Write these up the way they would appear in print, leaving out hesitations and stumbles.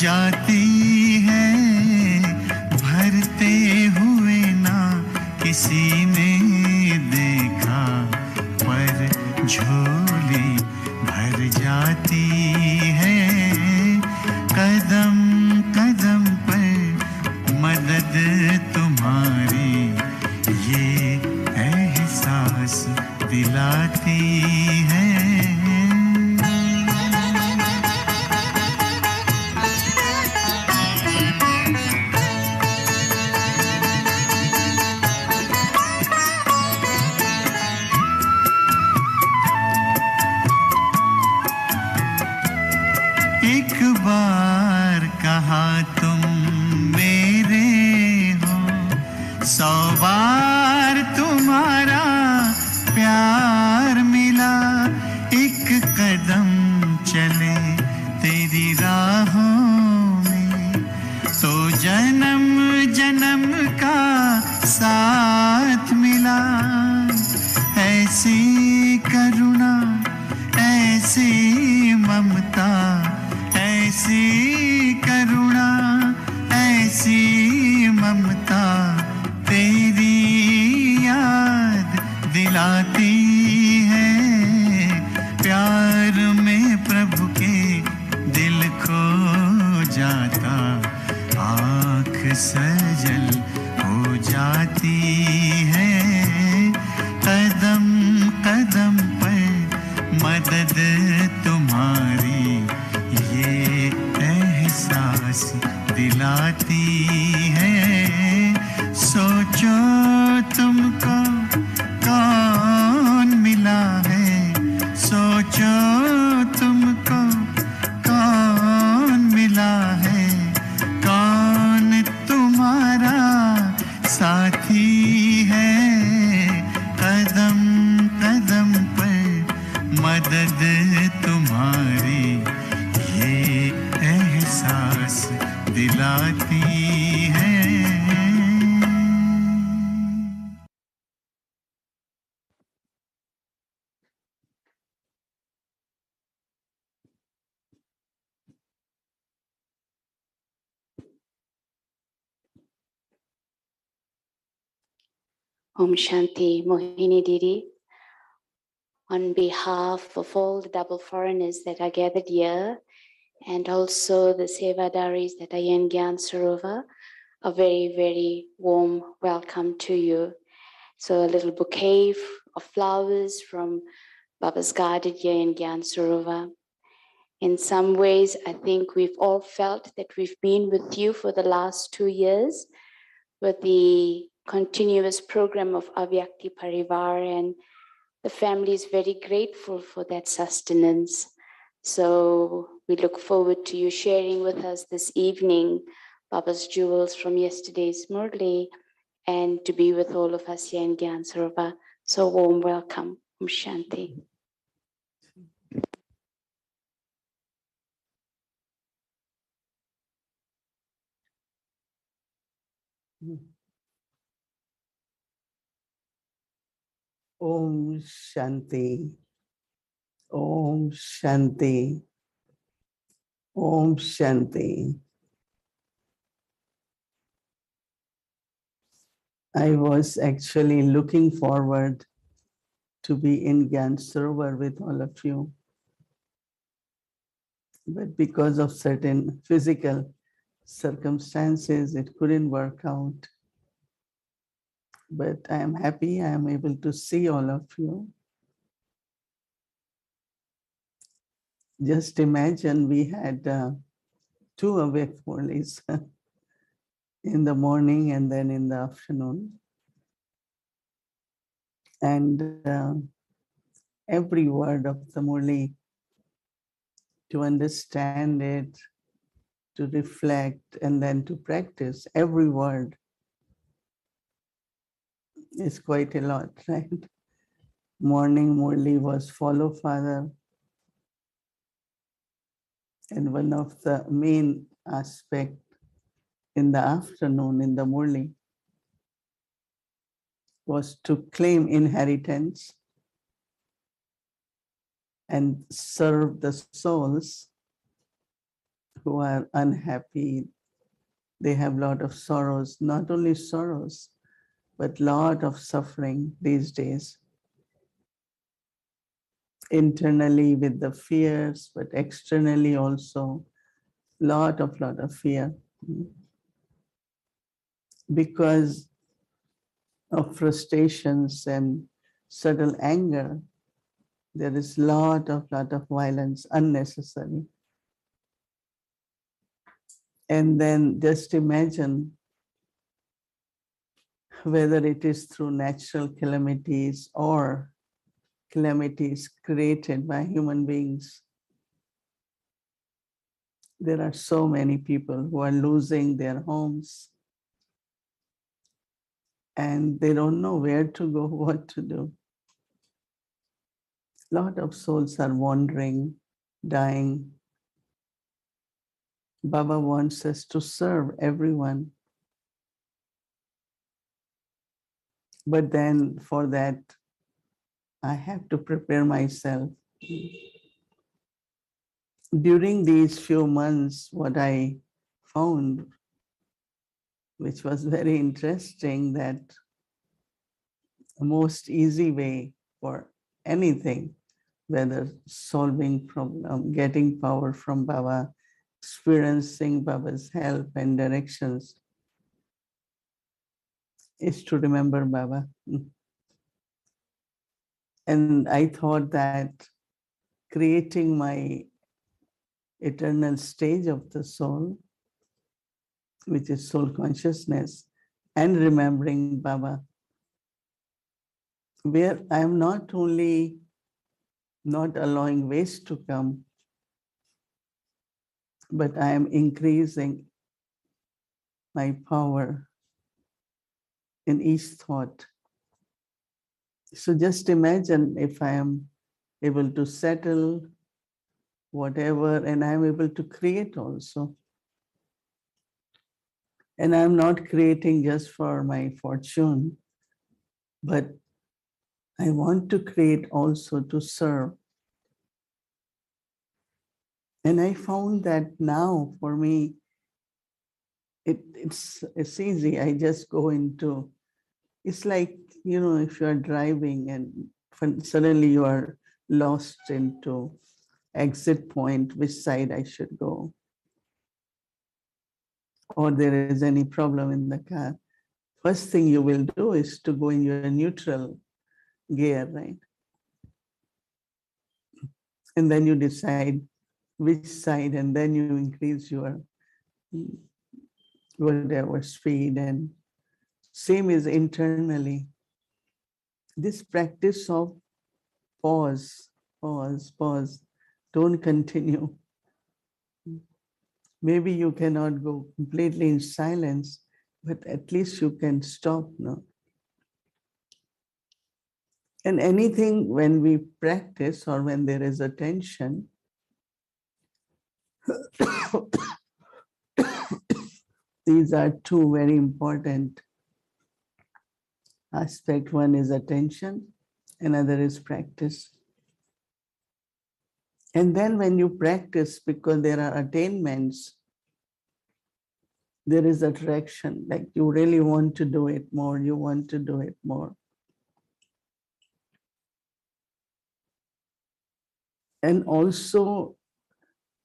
जाती है, भरते हुए ना किसी ने देखा, पर झोली भर जाती है। कदम कदम पर मदद तुम्हारी, ये एहसास दिलाती है। एक बार कहा तुम मेरे हो, 100 बार तुम्हारा प्यार मिला। एक कदम चले तेरी राहों में, तो जन्म जन्म का साथ मिला। ऐसी करुणा, ऐसी ममता, ऐसी करुणा, ऐसी ममता, तेरी याद दिलाती है। प्यार में प्रभु के दिल खो जाता, आँख सजल हो जाती है। कदम कदम पर मदद तुम्हारी, ये एहसास दिलाती है। सोचो तुमको कौन मिला है, सोचो तुमको कौन मिला है, कौन तुम्हारा साथी है। कदम कदम पर मदद तुम्हारी, ये एहसास दिलाती है। Om Shanti, Mohini Didi. On behalf of all the double foreigners that are gathered here, and also the Sevadaris that are in Gyan Sarovar, a very, very warm welcome to you. So a little bouquet of flowers from Baba's garden here in Gyan Sarovar. In some ways, I think we've all felt that we've been with you for the last 2 years with the continuous program of Avyakti Parivar, and the family is very grateful for that sustenance. So we look forward to you sharing with us this evening Baba's jewels from yesterday's Murli, and to be with all of us here in Gyan Sarovar. So warm welcome. Om Shanti. Om Shanti, Om Shanti, Om Shanti. I was actually looking forward to be in Gyan Sarovar with all of you. But because of certain physical circumstances, it couldn't work out. But I am happy I am able to see all of you. Just imagine we had 2 awake Murlis in the morning and then in the afternoon. And every word of the Murli, to understand it, to reflect, and then to practice every word is quite a lot, right? Morning Murli was follow Father. And one of the main aspect in the afternoon in the Murli was to claim inheritance and serve the souls who are unhappy. They have a lot of sorrows, not only sorrows, but lot of suffering these days. Internally with the fears, but externally also lot of fear because of frustrations and subtle anger. There is lot of violence, unnecessary. And then just imagine whether it is through natural calamities or calamities created by human beings. There are so many people who are losing their homes and they don't know where to go, what to do. A lot of souls are wandering, dying. Baba wants us to serve everyone. But then for that, I have to prepare myself. During these few months, what I found, which was very interesting, that the most easy way for anything, whether solving problem, getting power from Baba, experiencing Baba's help and directions, is to remember Baba. And I thought that creating my eternal stage of the soul, which is soul consciousness, and remembering Baba, where I am not only not allowing waste to come, but I am increasing my power in each thought. So just imagine if I am able to settle whatever, and I am able to create also. And I'm not creating just for my fortune, but I want to create also to serve. And I found that now for me, it's easy. I just go into, it's like, if you are driving and suddenly you are lost into exit point, which side I should go, or there is any problem in the car. First thing you will do is to go in your neutral gear, right? And then you decide which side, and then you increase your whatever speed, and same is internally. This practice of pause, pause, don't continue. Maybe you cannot go completely in silence, but at least you can stop now. And anything when we practice or when there is a tension, these are two very important aspects. One is attention, another is practice. And then when you practice, because there are attainments, there is attraction, like you really want to do it more, you want to do it more. And also,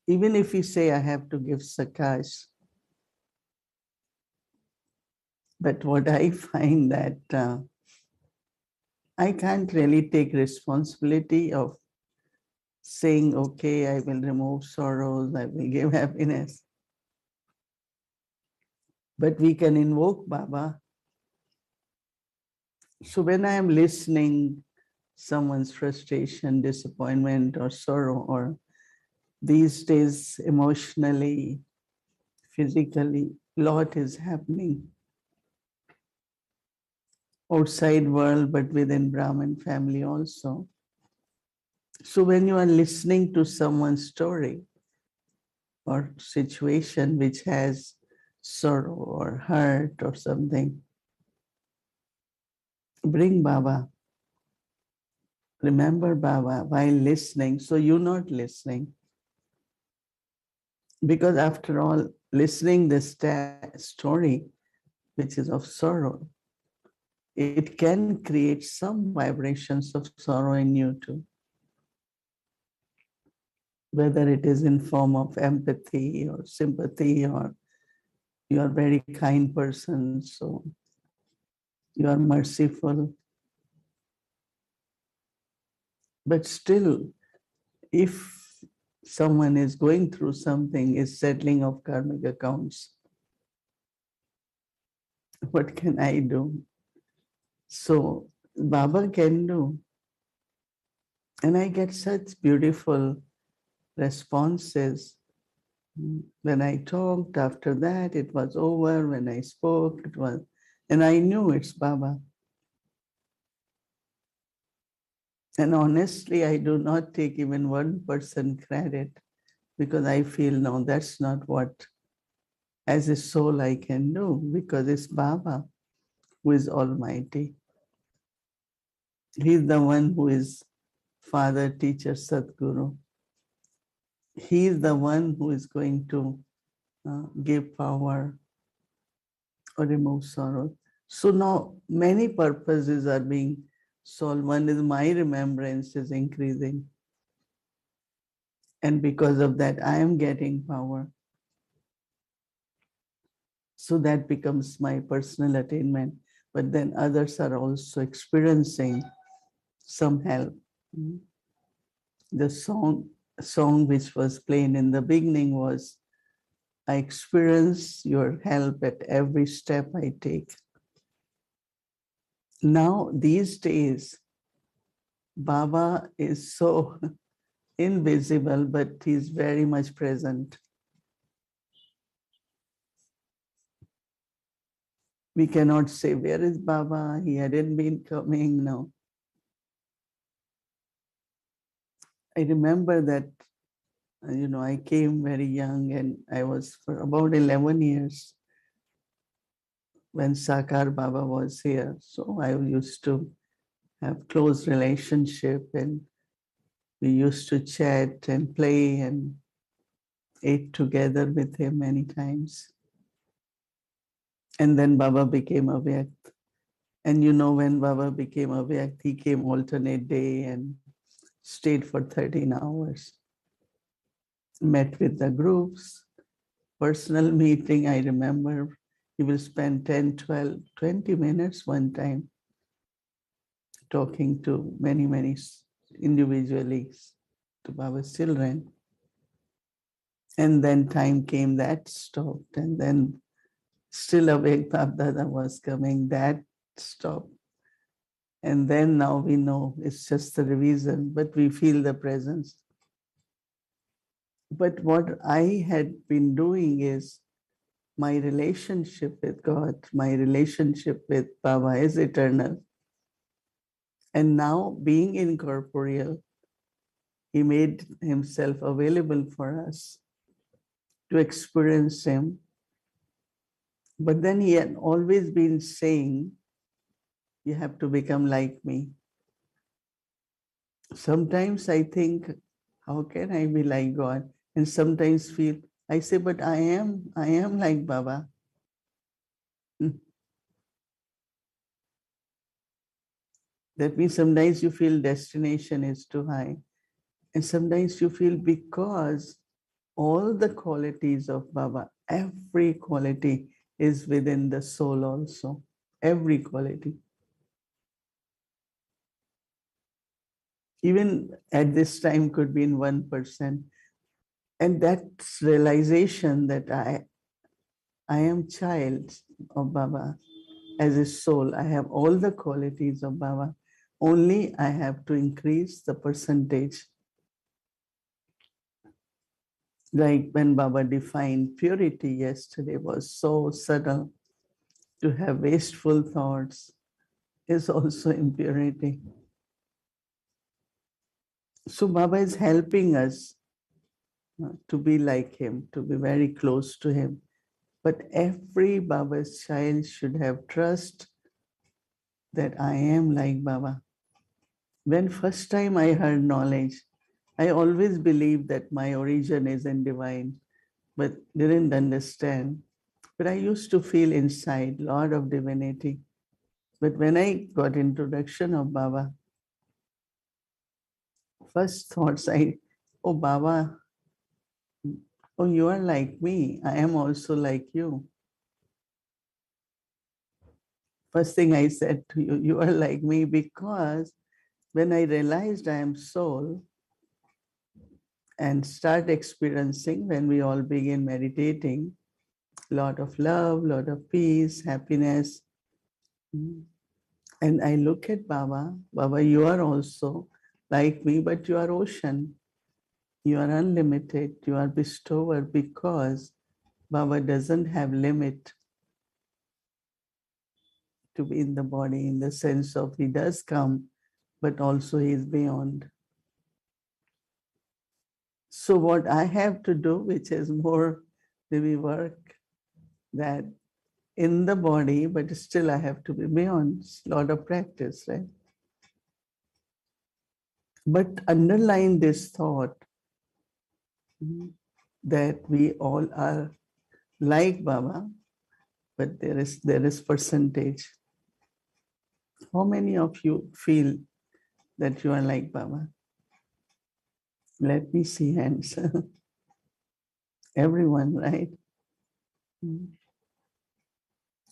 even if you say, I have to give sakash, but what I find that I can't really take responsibility of saying, okay, I will remove sorrows, I will give happiness. But we can invoke Baba. So when I am listening someone's frustration, disappointment, or sorrow, or these days emotionally, physically, lot is happening outside world, but within Brahmin family also. So when you are listening to someone's story or situation which has sorrow or hurt or something, bring Baba. Remember Baba while listening. So you're not listening. Because after all, listening this story, which is of sorrow, it can create some vibrations of sorrow in you too, whether it is in form of empathy or sympathy, or you are very kind person, so you are merciful. But still, if someone is going through something, is settling of karmic accounts, what can I do? So Baba can do. And I get such beautiful responses. When I talked, after that, it was over. When I spoke, it was, and I knew it's Baba. And honestly, I do not take even 1% credit because I feel, no, that's not what, as a soul, I can do, because it's Baba who is Almighty. He's the one who is Father, Teacher, Sadguru. He is the one who is going to give power or remove sorrow. So now many purposes are being solved. One is my remembrance is increasing. And because of that, I am getting power. So that becomes my personal attainment. But then others are also experiencing some help. The song which was playing in the beginning was, I experience your help at every step I take. Now, these days, Baba is so invisible, but he's very much present. We cannot say, where is Baba? He hadn't been coming. No. I remember that, I came very young and I was for about 11 years when Sakar Baba was here. So I used to have close relationship, and we used to chat and play and ate together with him many times. And then Baba became Avyakt. And when Baba became Avyakt, he came alternate day and stayed for 13 hours. Met with the groups, personal meeting, I remember. He will spend 10, 12, 20 minutes one time talking to many individually to Baba's children. And then time came, that stopped. And then still awake, Babdada was coming, that stopped. And then now we know it's just the revision, but we feel the presence. But what I had been doing is my relationship with God, my relationship with Baba is eternal. And now being incorporeal, he made himself available for us to experience him. But then he had always been saying, you have to become like me. Sometimes I think, how can I be like God? And sometimes feel, I say, but I am like Baba. That means sometimes you feel destination is too high. And sometimes you feel because all the qualities of Baba, every quality is within the soul also. Every quality. Even at this time could be in 1%. And that's realization that I am child of Baba as a soul. I have all the qualities of Baba. Only I have to increase the percentage. Like when Baba defined purity yesterday was so subtle. To have wasteful thoughts is also impurity. So Baba is helping us to be like him, to be very close to him. But every Baba's child should have trust that I am like Baba. When first time I heard knowledge, I always believed that my origin is in divine. but didn't understand. But I used to feel inside lot of divinity. But when I got introduction of Baba, first thoughts oh Baba, oh you are like me. I am also like you. First thing I said to you, you are like me, because when I realized I am soul and start experiencing, when we all begin meditating, lot of love, lot of peace, happiness. And I look at Baba, Baba, you are also like me, but you are ocean. You are unlimited. You are bestower, because Baba doesn't have limit to be in the body, in the sense of he does come, but also he is beyond. So what I have to do, which is more maybe work, that in the body, but still I have to be beyond. It's a lot of practice, right? But underline this thought that we all are like Baba, but there is percentage. How many of you feel that you are like Baba? Let me see hands. Everyone, right?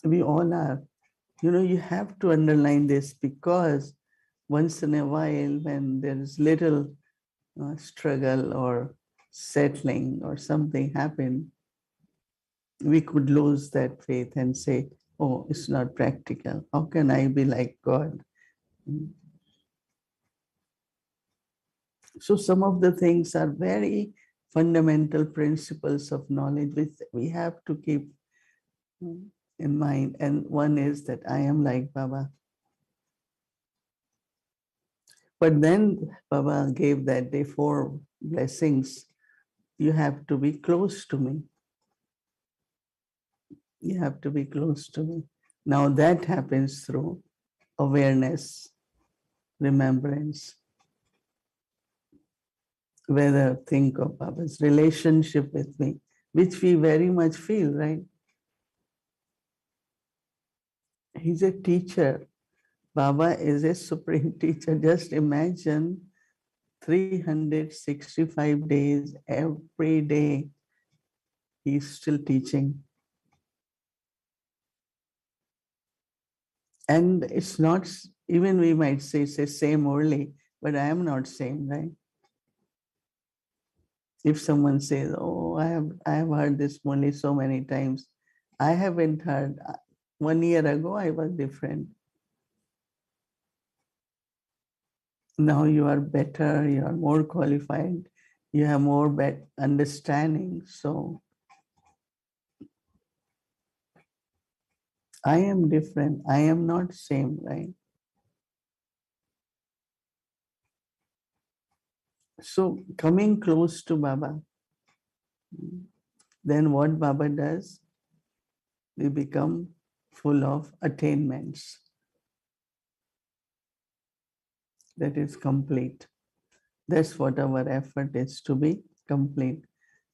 We all are. You have to underline this, because once in a while, when there is little struggle or settling or something happen, we could lose that faith and say, oh, it's not practical. How can I be like God? So some of the things are very fundamental principles of knowledge which we have to keep in mind. And one is that I am like Baba. But then Baba gave that day 4 blessings. You have to be close to me. You have to be close to me. Now that happens through awareness, remembrance, whether think of Baba's relationship with me, which we very much feel, right? He's a teacher. Baba is a supreme teacher. Just imagine 365 days, every day, he's still teaching. And it's not, even we might say same Murli, but I am not same, right? If someone says, oh, I have heard this Murli so many times, I haven't heard. 1 year ago, I was different. Now you are better, you are more qualified, you have more understanding. So I am different. I am not same, right? So coming close to Baba, then what Baba does, we become full of attainments. That is complete. That's what our effort is, to be complete.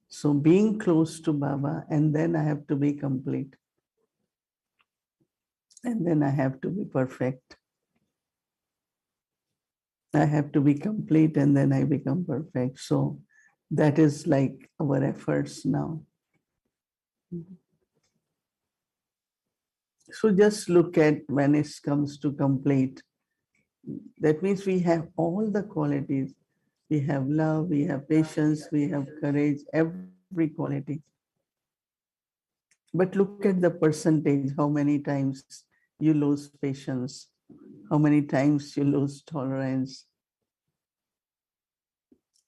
So being close to Baba, and then I have to be complete. And then I have to be perfect. I have to be complete, and then I become perfect. So that is like our efforts now. So just look at when it comes to complete. That means we have all the qualities. We have love, we have patience, we have courage, every quality. But look at the percentage, how many times you lose patience, how many times you lose tolerance,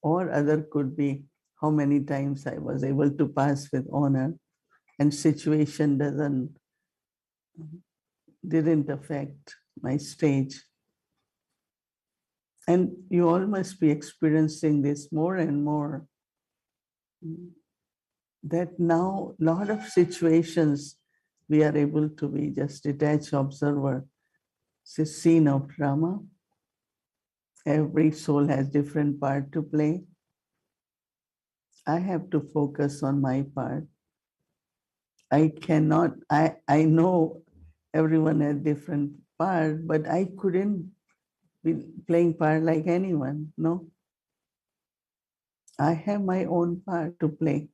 or other could be how many times I was able to pass with honor and situation didn't affect my stage. And you all must be experiencing this more and more, that now a lot of situations we are able to be just detached observer. It's a scene of drama. Every soul has different part to play. I have to focus on my part. I cannot, I know everyone had different part, but I couldn't be playing part like anyone. No, I have my own part to play.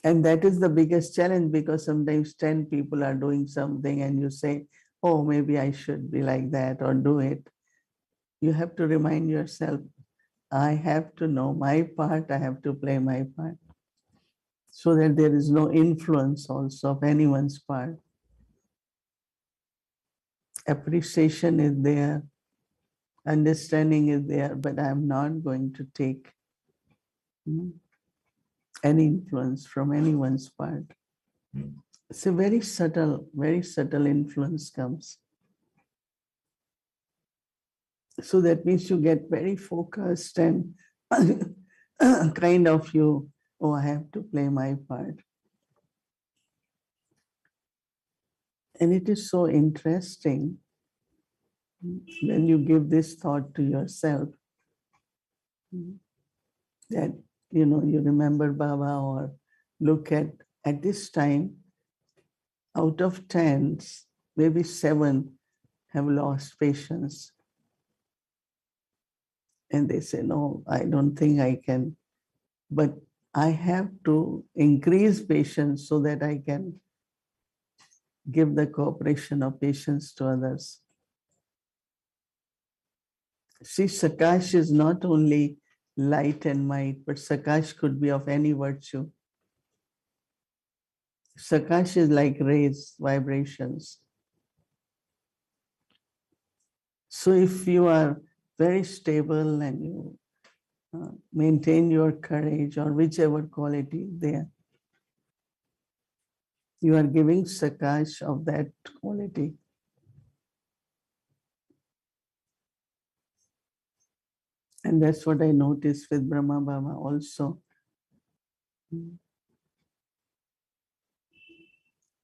And that is the biggest challenge, because sometimes 10 people are doing something and you say, oh, maybe I should be like that or do it. You have to remind yourself, I have to know my part, I have to play my part, so that there is no influence also of anyone's part. Appreciation is there, understanding is there, but I'm not going to take any influence from anyone's part. It's a very subtle influence comes. So that means you get very focused and kind of you, oh, I have to play my part. And it is so interesting when you give this thought to yourself that, you know, you remember Baba or look at this time, out of 10, maybe 7 have lost patience. And they say, no, I don't think I can. But I have to increase patience so that I can give the cooperation of patience to others. See, Sakash is not only light and might, but Sakash could be of any virtue. Sakash is like rays, vibrations. So if you are very stable and you maintain your courage or whichever quality there, you are giving Sakash of that quality. And that's what I noticed with Brahma Baba also.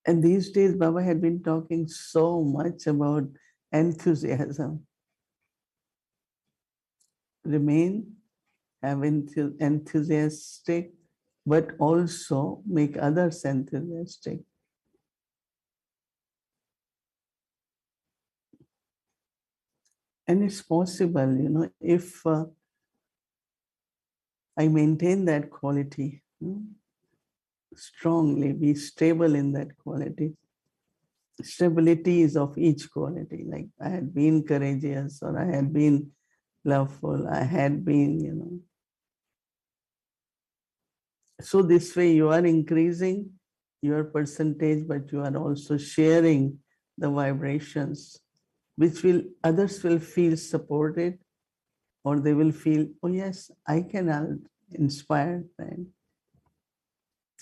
And these days, Baba had been talking so much about enthusiasm. Remain, have enthusiastic, but also make others enthusiastic. And it's possible, you know, if I maintain that quality strongly, be stable in that quality. Stability is of each quality. Like I had been courageous, or I had been loveful, I had been, you know. So this way you are increasing your percentage, but you are also sharing the vibrations, which will others will feel supported, or they will feel, oh yes, I can inspire. Right?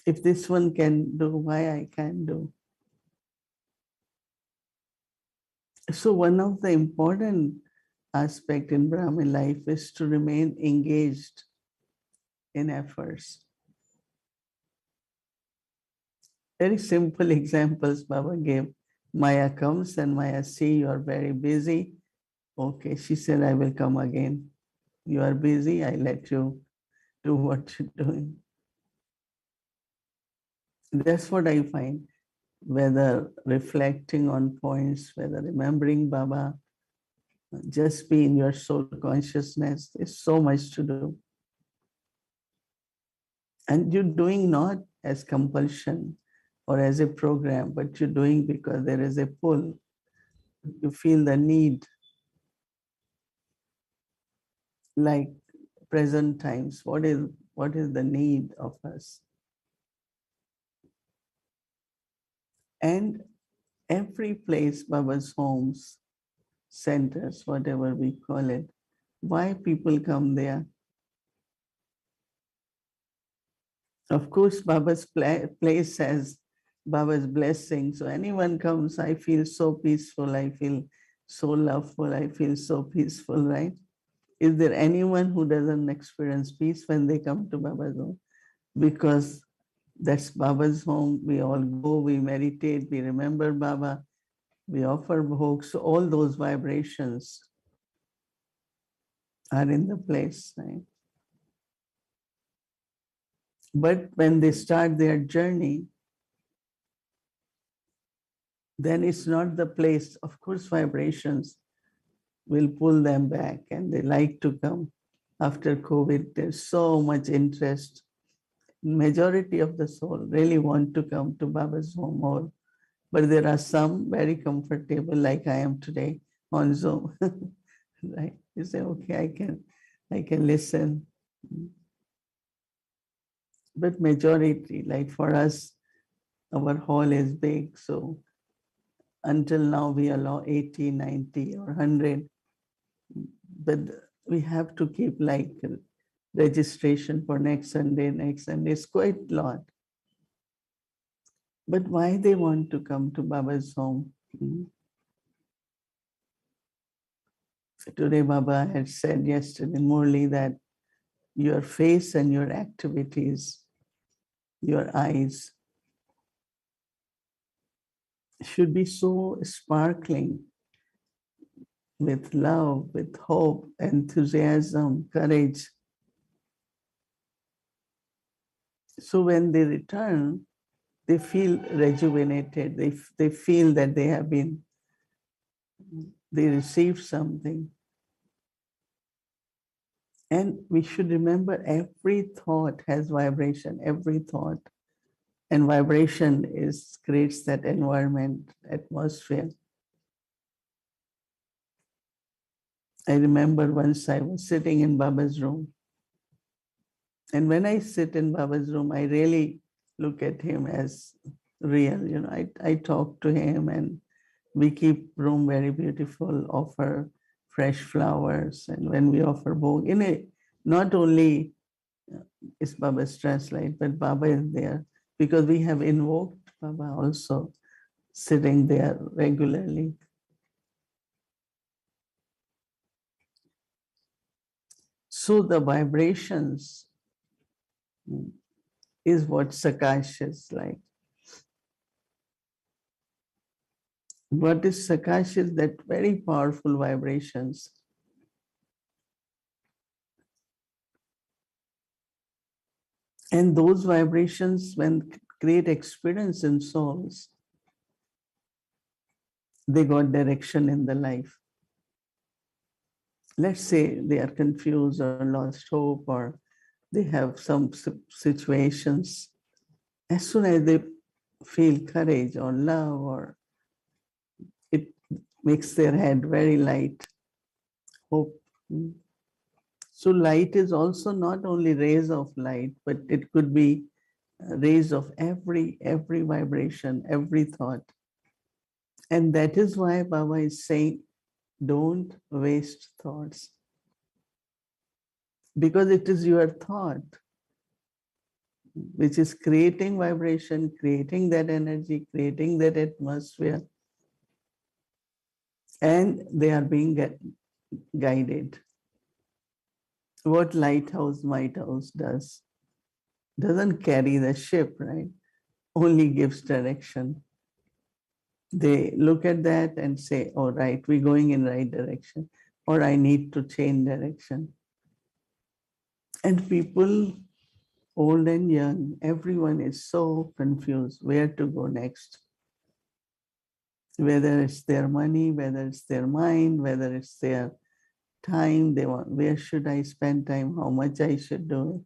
If this one can do, why I can do? So one of the important aspect in Brahmin life is to remain engaged in efforts. Very simple examples Baba gave. Maya comes and Maya see you are very busy. Okay, she said, I will come again. You are busy, I let you do what you're doing. That's what I find, whether reflecting on points, whether remembering Baba, just be in your soul consciousness. There's so much to do. And you're doing not as compulsion or as a program, but you're doing because there is a pull. You feel the need, like present times. What is the need of us? And every place, Baba's homes, centers, whatever we call it, why people come there? Of course, Baba's place has Baba's blessing. So anyone comes, I feel so peaceful, I feel so loveful, I feel so peaceful, right? Is there anyone who doesn't experience peace when they come to Baba's home? Because that's Baba's home. We all go, we meditate, we remember Baba, we offer bhog. So all those vibrations are in the place, right? But when they start their journey, then it's not the place. Of course, vibrations will pull them back and they like to come. After COVID, there's so much interest. Majority of the soul really want to come to Baba's home more, but there are some very comfortable, like I am today on Zoom. Right? You say, okay, I can listen. But majority, like for us, our hall is big, so until now we allow 80, 90 or 100, but we have to keep like registration for next Sunday. It's quite a lot. But why they want to come to Baba's home? Today Baba had said yesterday in Murli that your face and your activities, your eyes should be so sparkling with love, with hope, enthusiasm, courage. So when they return, they feel rejuvenated. They feel that they received something. And we should remember every thought has vibration, every thought. And vibration creates that environment, atmosphere. I remember once I was sitting in Baba's room. And when I sit in Baba's room, I really look at him as real. I talk to him and we keep room very beautiful, offer fresh flowers. And when we offer bhog, not only is Baba's translate, but Baba is there because we have invoked Baba also sitting there regularly. So the vibrations is what Sakash is like. What is Sakash is that very powerful vibrations. And those vibrations, when create experience in souls, they got direction in the life. Let's say they are confused or lost hope or they have some situations. As soon as they feel courage or love, or it makes their head very light, hope. So light is also not only rays of light, but it could be rays of every vibration, every thought. And that is why Baba is saying, don't waste thoughts. Because it is your thought which is creating vibration, creating that energy, creating that atmosphere. And they are being guided. What lighthouse, might house doesn't carry the ship, right? Only gives direction. They look at that and say, oh, right, we're going in right direction, or I need to change direction. And people, old and young, everyone is so confused where to go next. Whether it's their money, whether it's their mind, whether it's their time, they want, where should I spend time, how much I should do,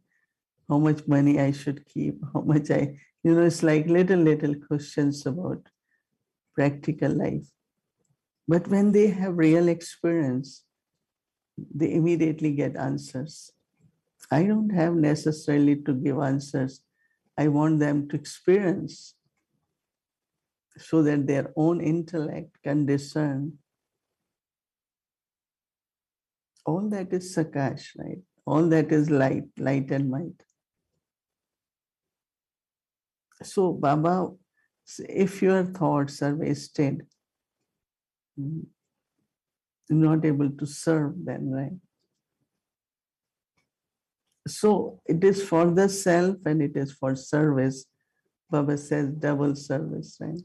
how much money I should keep, how much it's like little questions about practical life. But when they have real experience, they immediately get answers. I don't have necessarily to give answers. I want them to experience so that their own intellect can discern. All that is Sakash, right? All that is light and might. So Baba, if your thoughts are wasted, you're not able to serve them, right? So it is for the self and it is for service. Baba says double service, right?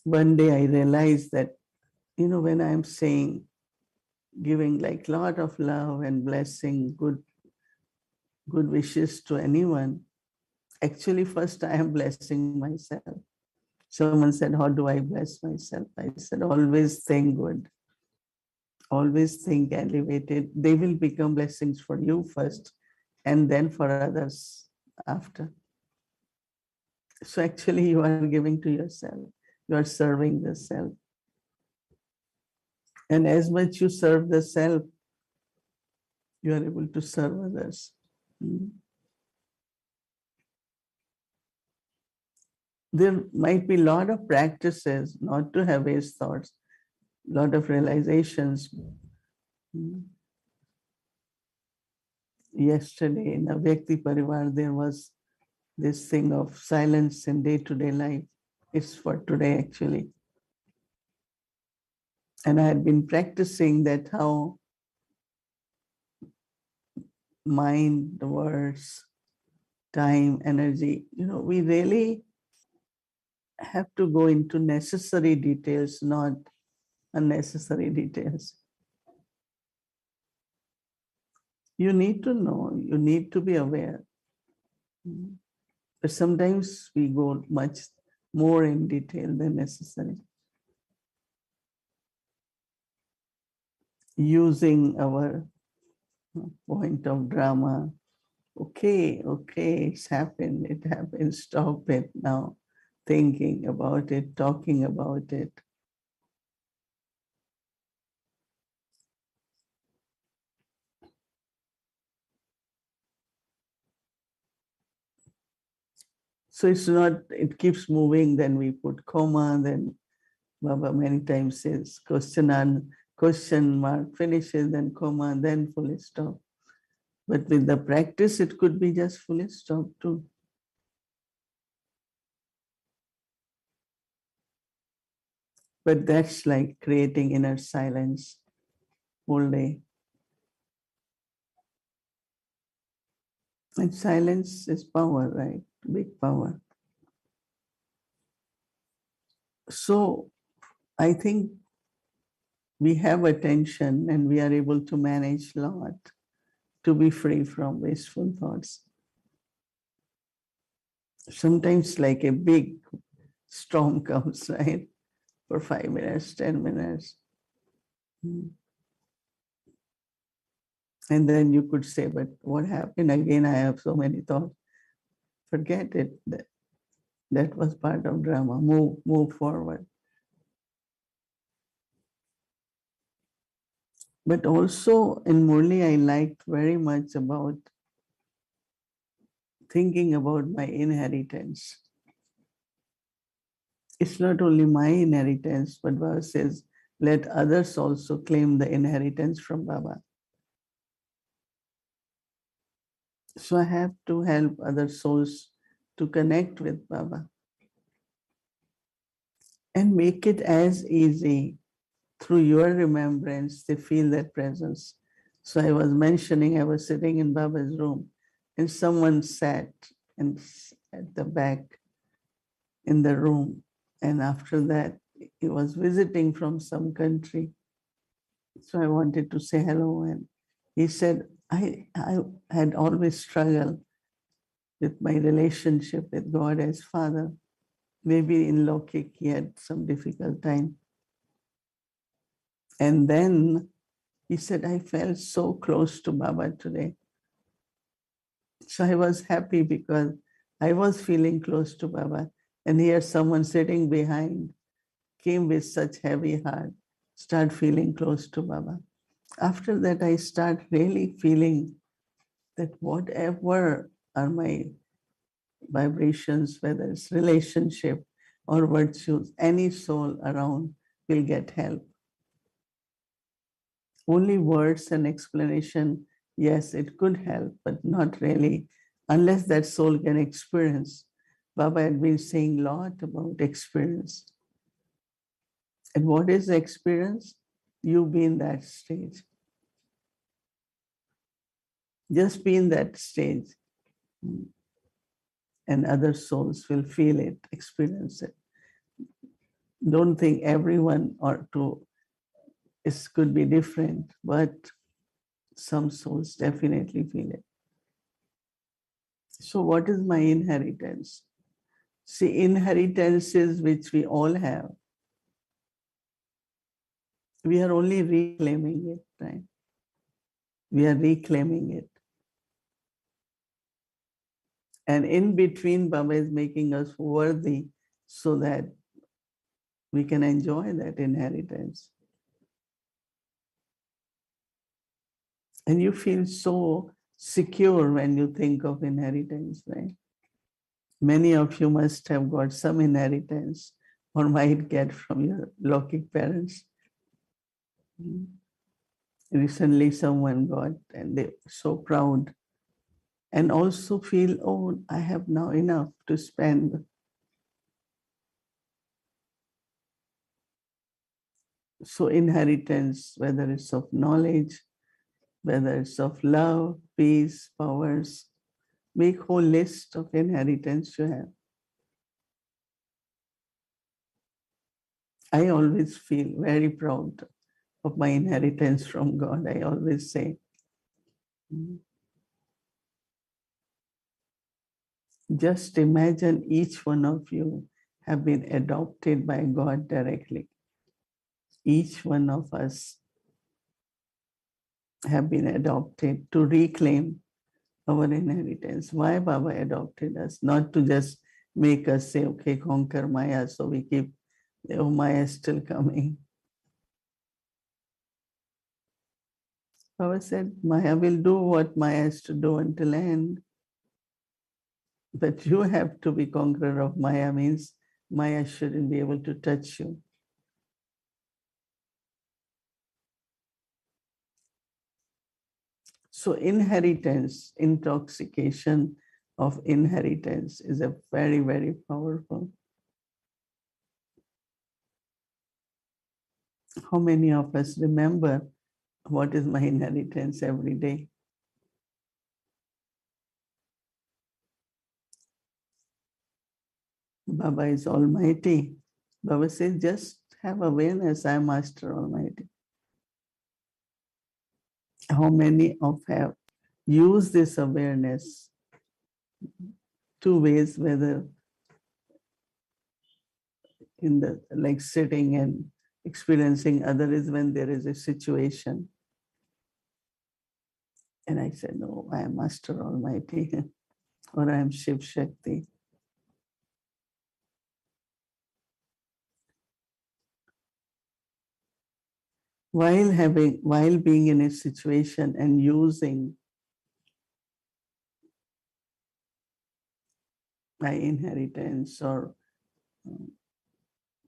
One day I realized that, when I'm saying, giving like lot of love and blessing, good good wishes to anyone, actually, first I am blessing myself. Someone said, how do I bless myself? I said, always think good, always think elevated. They will become blessings for you first and then for others after. So actually, you are giving to yourself, you are serving the self. And as much you serve the self, you are able to serve others. There might be a lot of practices not to have waste thoughts, a lot of realizations. Yesterday in a Vyakti Parivar, there was this thing of silence in day-to-day life. It's for today, actually. And I had been practicing that how mind, the words, time, energy, we really have to go into necessary details, not unnecessary details. You need to know, you need to be aware. But sometimes we go much more in detail than necessary. Using our point of drama. Okay, it's happened, it happened, stop it now. Thinking about it, talking about it. So it's not, it keeps moving, then we put comma, then Baba many times says question mark, finishes, then comma, then full stop. But with the practice, it could be just full stop too. But that's like creating inner silence whole day. And silence is power, right? Big power. So I think we have attention and we are able to manage a lot to be free from wasteful thoughts. Sometimes like a big storm comes, right? For 5 minutes, 10 minutes. And then you could say, but what happened? Again, I have so many thoughts. Forget it. That was part of drama. Move forward. But also in Murli, I liked very much about thinking about my inheritance. It's not only my inheritance, but Baba says, let others also claim the inheritance from Baba. So I have to help other souls to connect with Baba and make it as easy through your remembrance, they feel that presence. So I was mentioning, I was sitting in Baba's room and someone sat at the back in the room. And after that, he was visiting from some country. So I wanted to say hello. And he said, I had always struggled with my relationship with God as Father. Maybe in Lokik he had some difficult time. And then he said, I felt so close to Baba today. So I was happy because I was feeling close to Baba. And here someone sitting behind came with such heavy heart, start feeling close to Baba. After that, I start really feeling that whatever are my vibrations, whether it's relationship or virtues, any soul around will get help. Only words and explanation, yes, it could help, but not really, unless that soul can experience. Baba had been saying a lot about experience. And what is the experience? You be in that stage. Just be in that stage, and other souls will feel it, experience it. Don't think everyone or two could be different, but some souls definitely feel it. So what is my inheritance? See, inheritances which we all have, we are only reclaiming it, right? We are reclaiming it. And in between, Baba is making us worthy so that we can enjoy that inheritance. And you feel so secure when you think of inheritance, right? Many of you must have got some inheritance or might get from your Lokik parents. Recently, someone got, and they're so proud and also feel, oh, I have now enough to spend. So, inheritance, whether it's of knowledge, whether it's of love, peace, powers, make whole list of inheritance you have. I always feel very proud of my inheritance from God. I always say, just imagine each one of you have been adopted by God directly. Each one of us have been adopted to reclaim our inheritance. Why Baba adopted us? Not to just make us say, okay, conquer Maya, so we keep, oh, Maya is still coming. Baba said, Maya will do what Maya has to do until end. But you have to be conqueror of Maya, means Maya shouldn't be able to touch you. So inheritance, intoxication of inheritance is a very, very powerful. How many of us remember what is my inheritance every day? Baba is Almighty. Baba says, just have awareness, I am Master Almighty. How many of have used this awareness two ways, whether in the like sitting and experiencing, other is when there is a situation. And I said, no, I am Master Almighty or I am Shiv Shakti. While being in a situation and using my inheritance or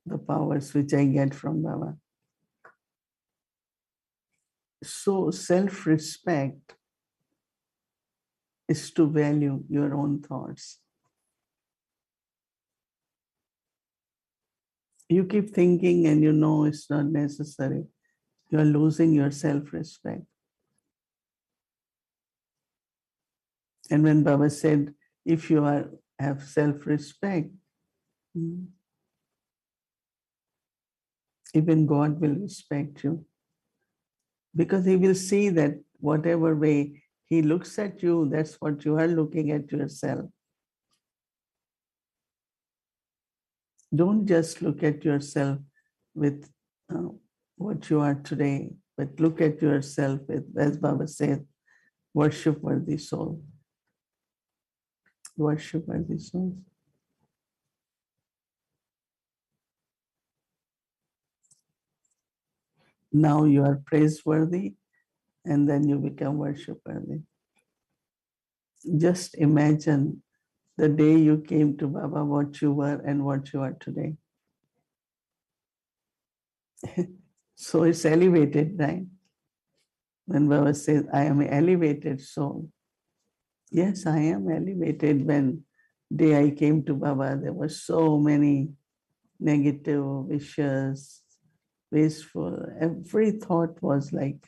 the powers which I get from Baba. So self-respect is to value your own thoughts. You keep thinking and you know it's not necessary. You are losing your self-respect. And when Baba said, if you have self-respect, even God will respect you. Because he will see that whatever way he looks at you, that's what you are looking at yourself. Don't just look at yourself with what you are today, but look at yourself with, as Baba said, worship worthy soul. Worship worthy souls. Now you are praiseworthy and then you become worship worthy. Just imagine the day you came to Baba, what you were and what you are today. So it's elevated, right? When Baba says, I am an elevated soul. Yes, I am elevated. When day I came to Baba, there were so many negative, vicious, wasteful. Every thought was like,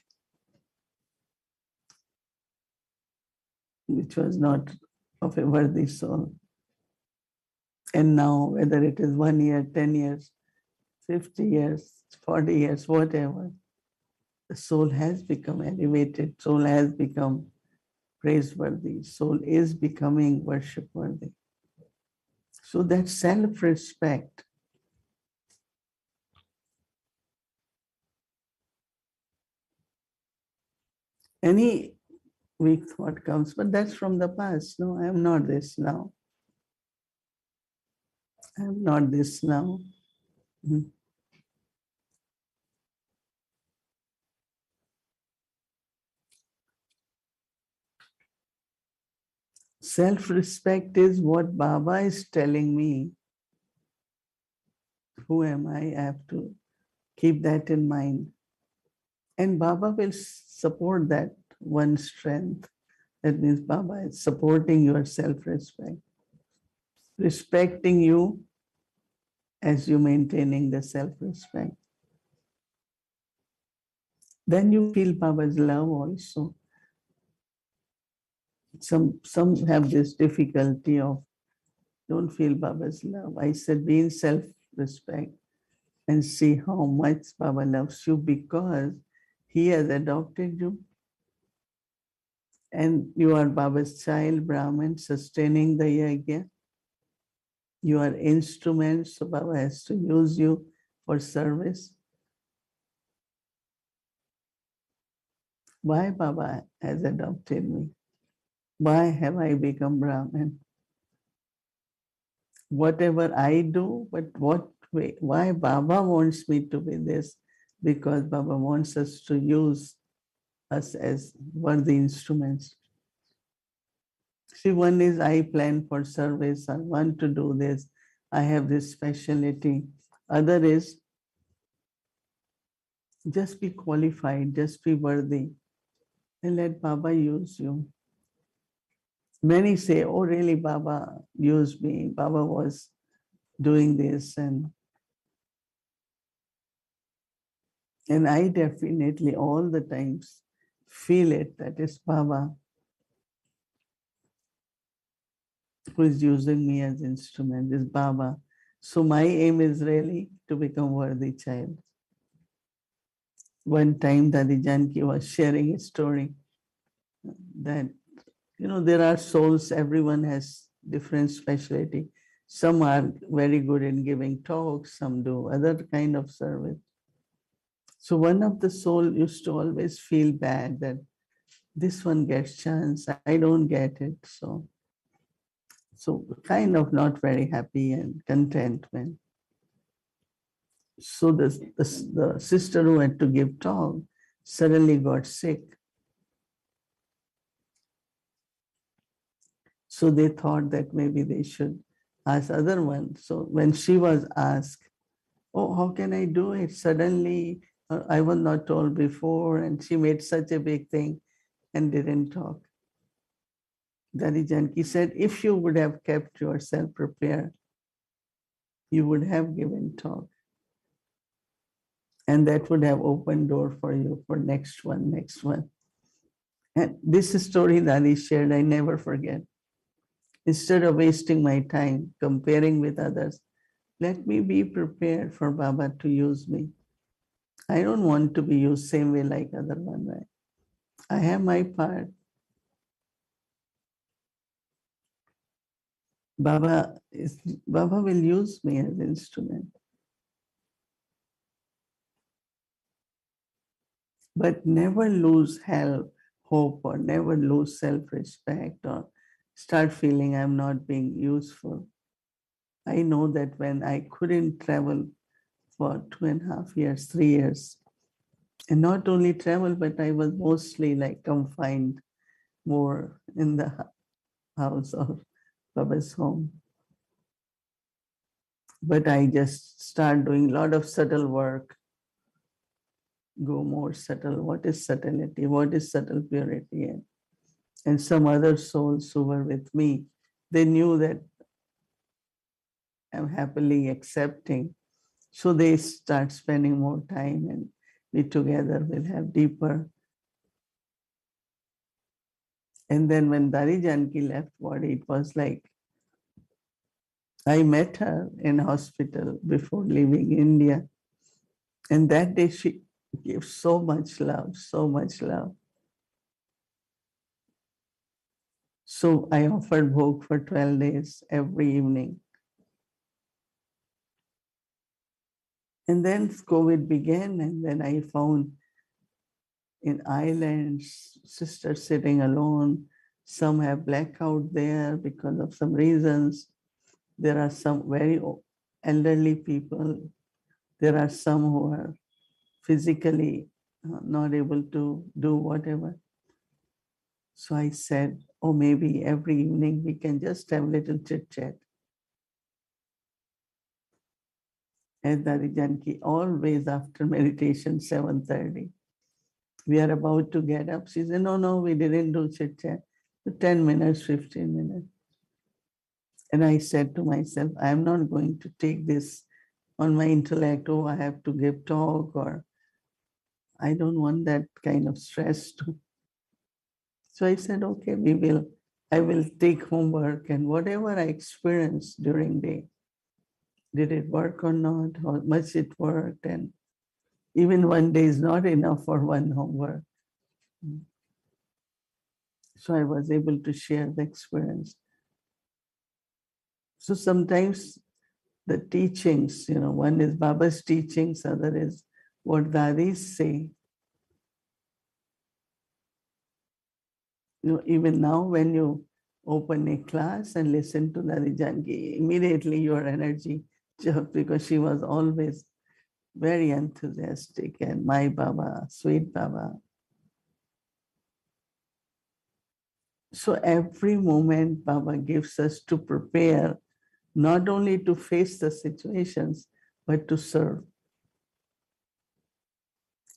which was not of a worthy soul. And now, whether it is 1 year, 10 years, 50 years, 40 years, whatever, the soul has become elevated, soul has become praiseworthy. Soul is becoming worship worthy. So that self-respect, any weak thought comes, but that's from the past. No, I am not this now. I am not this now. Mhm. Self-respect is what Baba is telling me. Who am I? I have to keep that in mind. And Baba will support that one strength. That means Baba is supporting your self-respect, respecting you as you maintaining the self-respect. Then you feel Baba's love also. Some have this difficulty of don't feel Baba's love. I said be in self-respect and see how much Baba loves you because he has adopted you and you are Baba's child, Brahman, sustaining the yajna. You are instruments, so Baba has to use you for service. Why Baba has adopted me? Why have I become Brahmin? Whatever I do, but what way? Why Baba wants me to be this? Because Baba wants us to use us as worthy instruments. See, one is I plan for service, I want to do this, I have this specialty. Other is just be qualified, just be worthy, and let Baba use you. Many say, oh, really, Baba used me, Baba was doing this, and I definitely all the times feel it that it's Baba who is using me as instrument, is Baba. So my aim is really to become worthy child. One time Dadi Janki was sharing a story that, there are souls, everyone has different specialty. Some are very good in giving talks, some do other kind of service. So one of the soul used to always feel bad that this one gets chance, I don't get it. So kind of not very happy and contentment. So the sister who had to give talk suddenly got sick. So they thought that maybe they should ask other one. So when she was asked, oh, how can I do it? Suddenly, I was not told before, and she made such a big thing and didn't talk. Dadi Janki said, if you would have kept yourself prepared, you would have given talk. And that would have opened door for you for next one, next one. And this story Dadi shared, I never forget. Instead of wasting my time comparing with others, let me be prepared for Baba to use me. I don't want to be used same way like other one, right? I have my part. Baba will use me as instrument. But never lose hope or never lose self-respect or start feeling I'm not being useful. I know that when I couldn't travel for 2.5 years, 3 years, and not only travel, but I was mostly like confined more in the house of Baba's home. But I just start doing a lot of subtle work, go more subtle. What is subtlety? What is subtle purity? And some other souls who were with me, they knew that I'm happily accepting. So they start spending more time and we together will have deeper. And then when Dari Janki left body, it was like I met her in hospital before leaving India. And that day she gave so much love, so much love. So I offered bhog for 12 days every evening. And then COVID began, and then I found in islands, sisters sitting alone. Some have blackout there because of some reasons. There are some very elderly people. There are some who are physically not able to do whatever. So I said, oh, maybe every evening we can just have a little chit chat. At Dari Janki, always after meditation, 7:30. We are about to get up. She said, no, no, we didn't do chit chat. 10 minutes, 15 minutes. And I said to myself, I'm not going to take this on my intellect. Oh, I have to give talk, or I don't want that kind of stress too. So I said, okay, I will take homework, and whatever I experience during day, did it work or not, how much it worked, and even one day is not enough for one homework. So I was able to share the experience. So sometimes the teachings, one is Baba's teachings, other is what Dadis say. Even now when you open a class and listen to Dadi Janki, immediately your energy jumped, because she was always very enthusiastic, and my Baba, sweet Baba. So every moment Baba gives us to prepare, not only to face the situations, but to serve.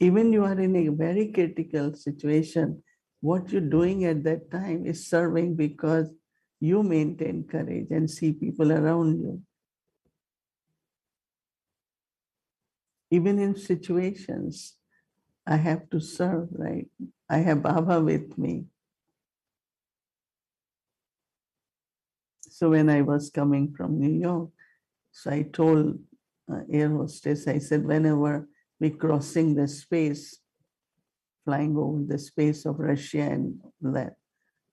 Even you are in a very critical situation, what you're doing at that time is serving, because you maintain courage and see people around you. Even in situations, I have to serve, right? I have Baba with me. So when I was coming from New York, so I told air hostess, I said, whenever we crossing the space, flying over the space of Russia, and that,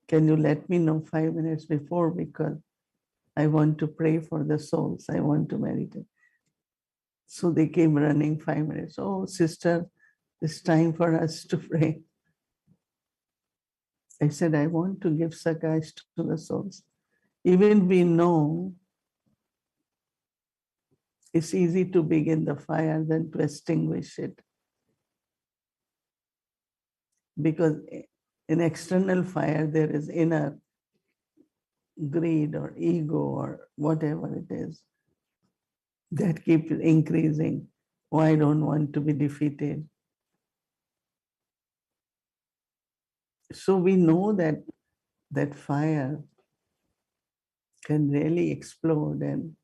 can you let me know 5 minutes before, because I want to pray for the souls. I want to meditate. So they came running 5 minutes. Oh, sister, it's time for us to pray. I said, I want to give sakash to the souls. Even we know it's easy to begin the fire than to extinguish it. Because in external fire, there is inner greed or ego or whatever it is that keeps increasing. Oh, I don't want to be defeated. So we know that fire can really explode. And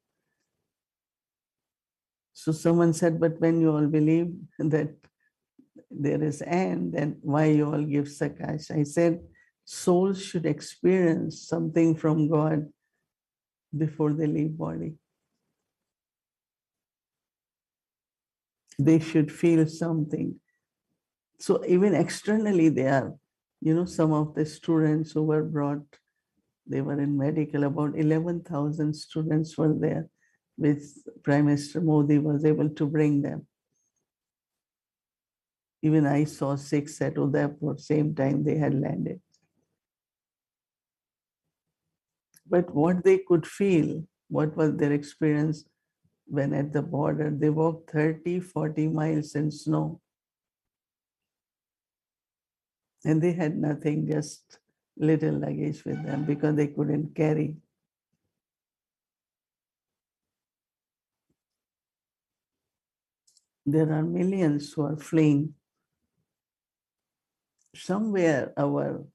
so someone said, but when you all believe that there is end, then why you all give sakash? I said, souls should experience something from God before they leave body. They should feel something. So even externally they are, some of the students who were brought, they were in medical, about 11,000 students were there, which Prime Minister Modi was able to bring them. Even I saw 6 at Udaipur, same time they had landed. But what they could feel, what was their experience when at the border, they walked 30, 40 miles in snow. And they had nothing, just little luggage with them because they couldn't carry. There are millions who are fleeing. Somewhere our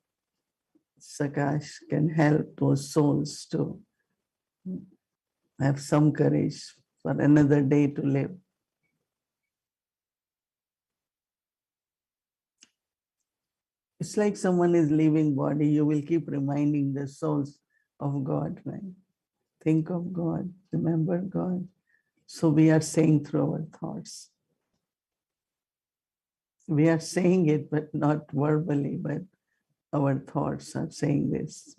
Sakash can help those souls to have some courage for another day to live. It's like someone is leaving body, you will keep reminding the souls of God, right? Think of God, remember God. So we are saying through our thoughts. We are saying it, but not verbally, but our thoughts are saying this.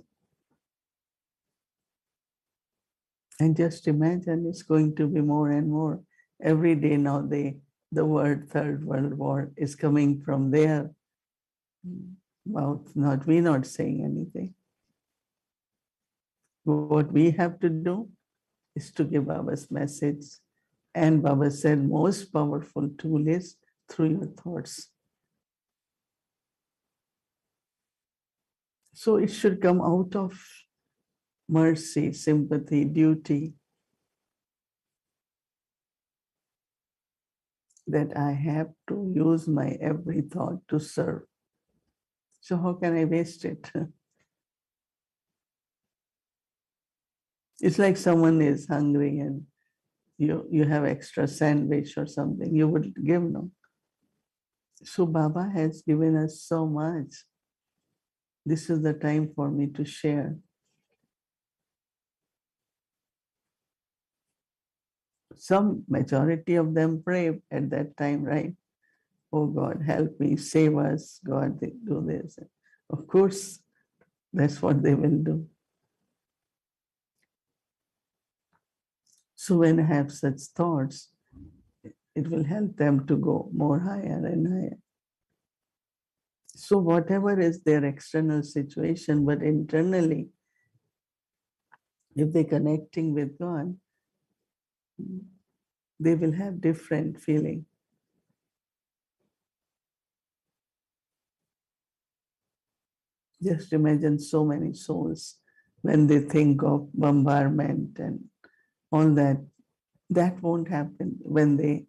And just imagine it's going to be more and more. Every day now the word Third World War is coming from their mouth, not we not saying anything. What we have to do is to give Baba's message. And Baba said most powerful tool is through your thoughts. So it should come out of mercy, sympathy, duty, that I have to use my every thought to serve. So how can I waste it? It's like someone is hungry and you have extra sandwich or something, you would give, no? So Baba has given us so much. This is the time for me to share. Some majority of them pray at that time, right? Oh God, help me, save us, God, do this. Of course, that's what they will do. So when I have such thoughts, it will help them to go more higher and higher. So whatever is their external situation, but internally, if they're connecting with God, they will have different feeling. Just imagine so many souls when they think of bombardment and all that. That won't happen when they,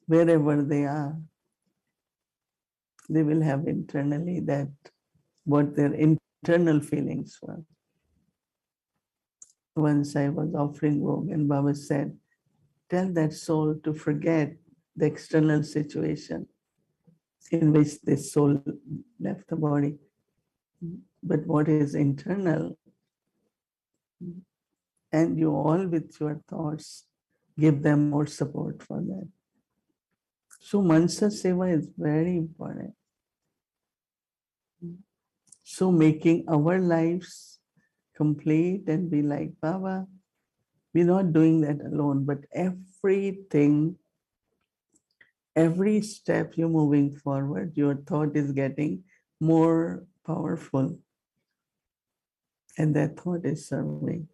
wherever they are, they will have internally that what their internal feelings were. Once I was offering vogue and Baba said, tell that soul to forget the external situation in which this soul left the body. But what is internal, and you all with your thoughts give them more support for that. So Mansa Seva is very important. So making our lives complete and be like Baba, we're not doing that alone, but everything, every step you're moving forward, your thought is getting more powerful. And that thought is serving.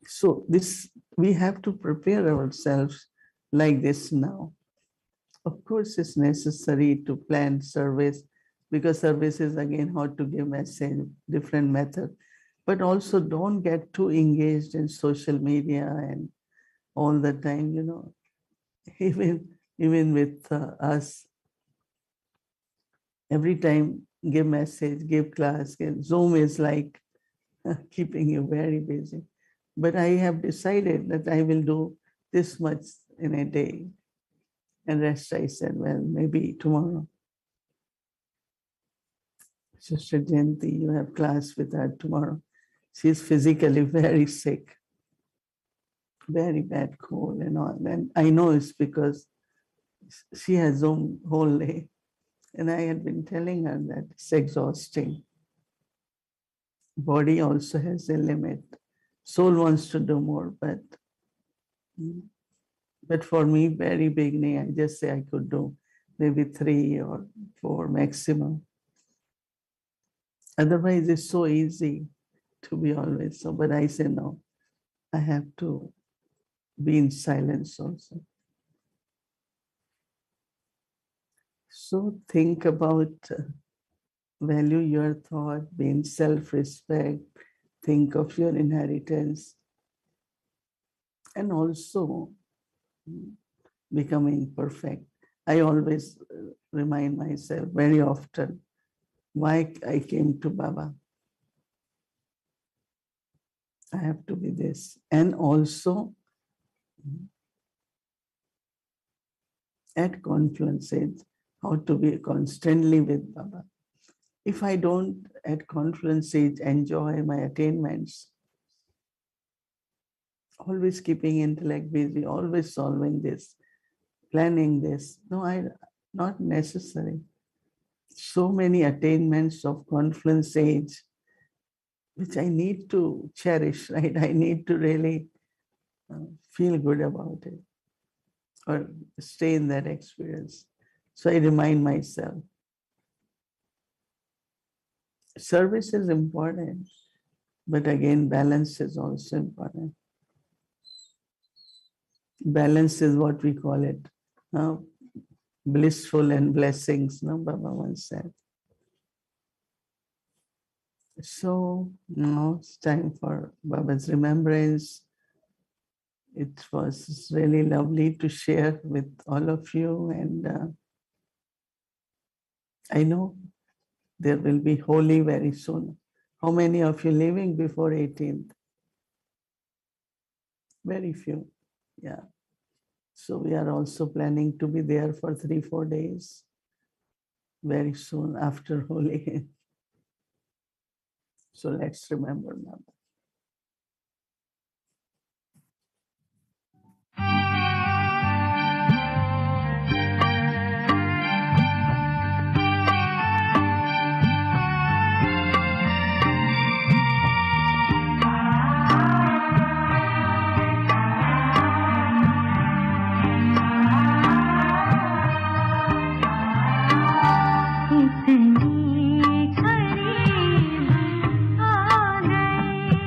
So this, we have to prepare ourselves like this now. Of course, it's necessary to plan service, because service is again how to give message, different method. But also don't get too engaged in social media and all the time, even with us, every time give message, give class, Zoom is like keeping you very busy. But I have decided that I will do this much in a day. And rest I said, well, maybe tomorrow. Sister Jayanti, you have class with her tomorrow. She's physically very sick, very bad cold and all. And I know it's because she has Zoom whole day. And I had been telling her that it's exhausting. Body also has a limit. Soul wants to do more, but for me, very beginning, I just say I could do maybe 3 or 4 maximum. Otherwise, it's so easy to be always so. But I say no, I have to be in silence also. So think about, value your thought, be in self-respect, think of your inheritance, and also becoming perfect. I always remind myself very often why I came to Baba. I have to be this. And also at confluence age, how to be constantly with Baba. If I don't at confluence age enjoy my attainments, always keeping intellect busy, always solving this, planning this, no, not necessary. So many attainments of confluence age which I need to cherish, right? I need to really feel good about it or stay in that experience. So I remind myself, service is important, but again, balance is also important. Balance is what we call it, uh, blissful and blessings, no, Baba once said. So now it's time for Baba's remembrance. It was really lovely to share with all of you, and I know there will be Holi very soon. How many of you leaving before 18th? Very few. Yeah. So we are also planning to be there for 3-4 days very soon after Holi. So let's remember now. इतनी करीब आ गए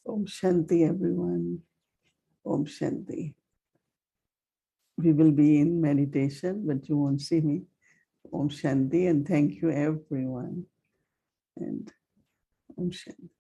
Om Shanti, everyone. Om Shanti. We will be in meditation, but you won't see me. Om Shanti, and thank you, everyone. And Om Shanti.